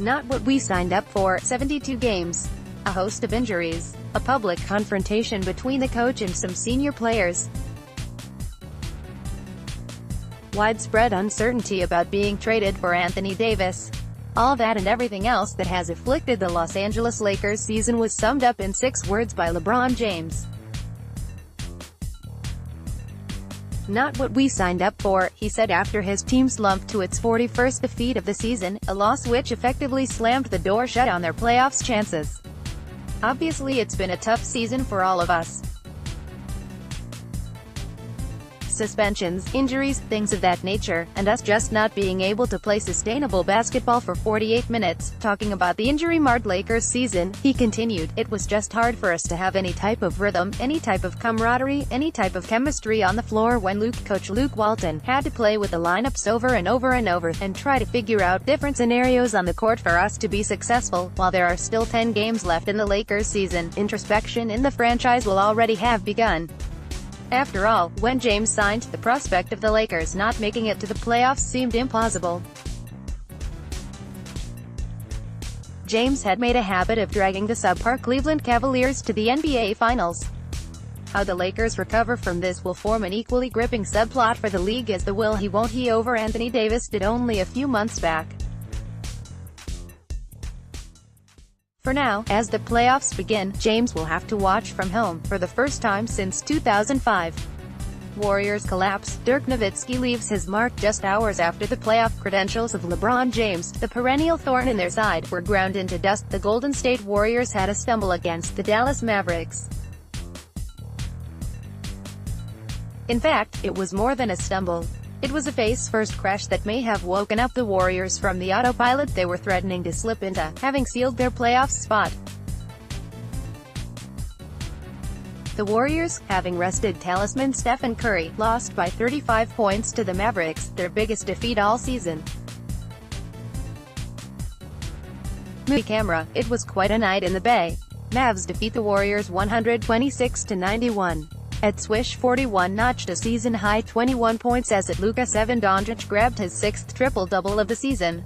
Not what we signed up for. 72 games. A host of injuries. A public confrontation between the coach and some senior players. Widespread uncertainty about being traded for Anthony Davis. All that and everything else that has afflicted the Los Angeles Lakers season was summed up in 6 words by LeBron James. Not what we signed up for, he said after his team slumped to its 41st defeat of the season, a loss which effectively slammed the door shut on their playoffs chances. Obviously it's been a tough season for all of us. Suspensions, injuries, things of that nature, and us just not being able to play sustainable basketball for 48 minutes. Talking about the injury-marred Lakers season, he continued, "It was just hard for us to have any type of rhythm, any type of camaraderie, any type of chemistry on the floor when Coach Luke Walton had to play with the lineups over and over and over, and try to figure out different scenarios on the court for us to be successful. While there are still 10 games left in the Lakers season, introspection in the franchise will already have begun." After all, when James signed, the prospect of the Lakers not making it to the playoffs seemed implausible. James had made a habit of dragging the subpar Cleveland Cavaliers to the NBA Finals. How the Lakers recover from this will form an equally gripping subplot for the league as the will he won't he over Anthony Davis did only a few months back. For now, as the playoffs begin, James will have to watch from home, for the first time since 2005. Warriors collapse. Dirk Nowitzki leaves his mark just hours after the playoff credentials of LeBron James, the perennial thorn in their side, were ground into dust. The Golden State Warriors had a stumble against the Dallas Mavericks. In fact, it was more than a stumble. It was a face-first crash that may have woken up the Warriors from the autopilot they were threatening to slip into, having sealed their playoff spot. The Warriors, having rested talisman Stephen Curry, lost by 35 points to the Mavericks, their biggest defeat all season. Movie camera, it was quite a night in the Bay. Mavs defeat the Warriors 126-91. At Swish 41 notched a season-high 21 points as Luka Doncic grabbed his 6th triple-double of the season.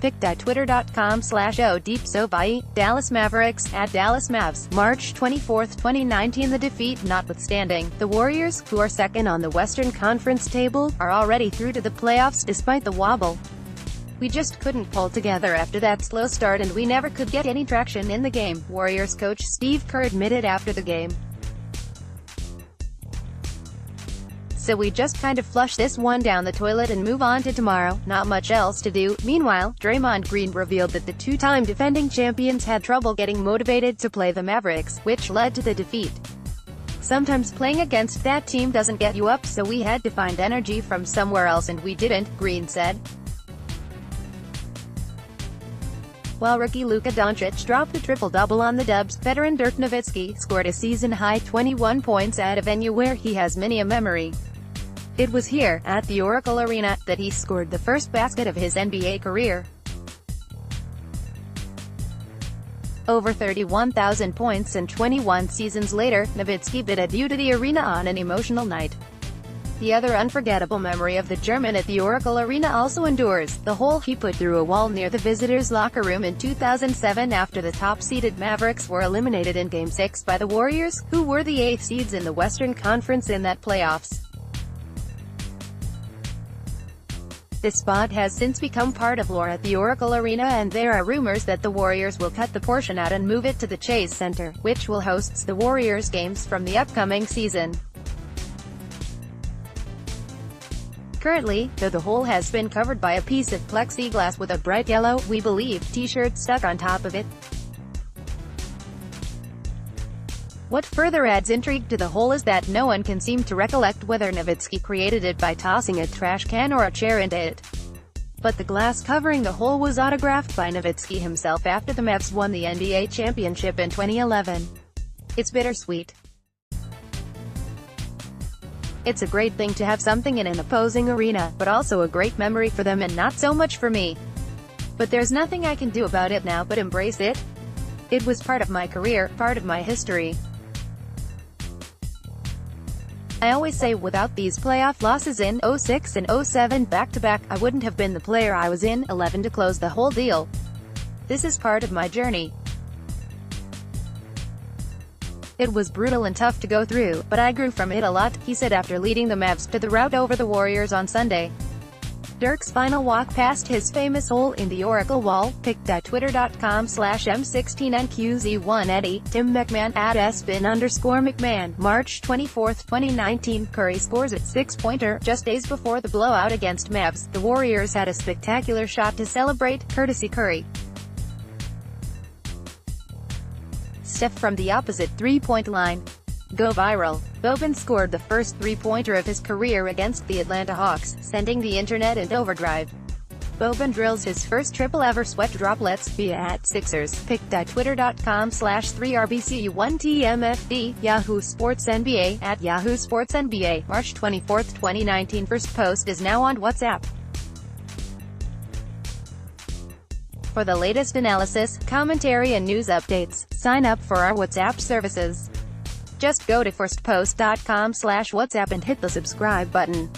Pic.twitter.com/ODeepSoVai, Dallas Mavericks, at Dallas Mavs, March 24, 2019. The defeat notwithstanding, the Warriors, who are second on the Western Conference table, are already through to the playoffs despite the wobble. "We just couldn't pull together after that slow start and we never could get any traction in the game," Warriors coach Steve Kerr admitted after the game. "So we just kind of flush this one down the toilet and move on to tomorrow, not much else to do." Meanwhile, Draymond Green revealed that the two-time defending champions had trouble getting motivated to play the Mavericks, which led to the defeat. "Sometimes playing against that team doesn't get you up, so we had to find energy from somewhere else and we didn't," Green said. While rookie Luka Doncic dropped a triple-double on the Dubs, veteran Dirk Nowitzki scored a season-high 21 points at a venue where he has many a memory. It was here, at the Oracle Arena, that he scored the first basket of his NBA career. Over 31,000 points and 21 seasons later, Nowitzki bid adieu to the arena on an emotional night. The other unforgettable memory of the German at the Oracle Arena also endures, the hole he put through a wall near the visitors' locker room in 2007 after the top-seeded Mavericks were eliminated in Game 6 by the Warriors, who were the 8th seeds in the Western Conference in that playoffs. This spot has since become part of lore at the Oracle Arena, and there are rumors that the Warriors will cut the portion out and move it to the Chase Center, which will host the Warriors games from the upcoming season. Currently, though, the hole has been covered by a piece of plexiglass with a bright yellow, "We Believe" t-shirt stuck on top of it. What further adds intrigue to the hole is that no one can seem to recollect whether Nowitzki created it by tossing a trash can or a chair into it. But the glass covering the hole was autographed by Nowitzki himself after the Mavs won the NBA championship in 2011. It's bittersweet. It's a great thing to have something in an opposing arena, but also a great memory for them and not so much for me. But there's nothing I can do about it now but embrace it. It was part of my career, part of my history. I always say without these playoff losses in 06 and 07 back-to-back, I wouldn't have been the player I was in 11 to close the whole deal. This is part of my journey. It was brutal and tough to go through, but I grew from it a lot, he said after leading the Mavs to the rout over the Warriors on Sunday. Dirk's final walk past his famous hole in the Oracle wall, picked at twitter.com/m16nqz1 Tim McMahon, at @spin_McMahon, March 24, 2019. Curry scores a six-pointer. Just days before the blowout against Mavs, the Warriors had a spectacular shot to celebrate, courtesy Curry. Steph from the opposite three-point line. Go viral. Boban scored the first three-pointer of his career against the Atlanta Hawks, sending the internet into overdrive. Boban drills his first triple ever, sweat droplets, via @Sixers, picked at twitter.com/3rbcu1tmfd, Yahoo Sports NBA, at Yahoo Sports NBA, March 24, 2019. First post is now on WhatsApp. For the latest analysis, commentary and news updates, sign up for our WhatsApp services. Just go to firstpost.com/WhatsApp and hit the subscribe button.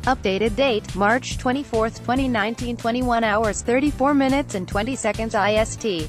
Updated date, March 24, 2019, 21 hours 34 minutes and 20 seconds IST.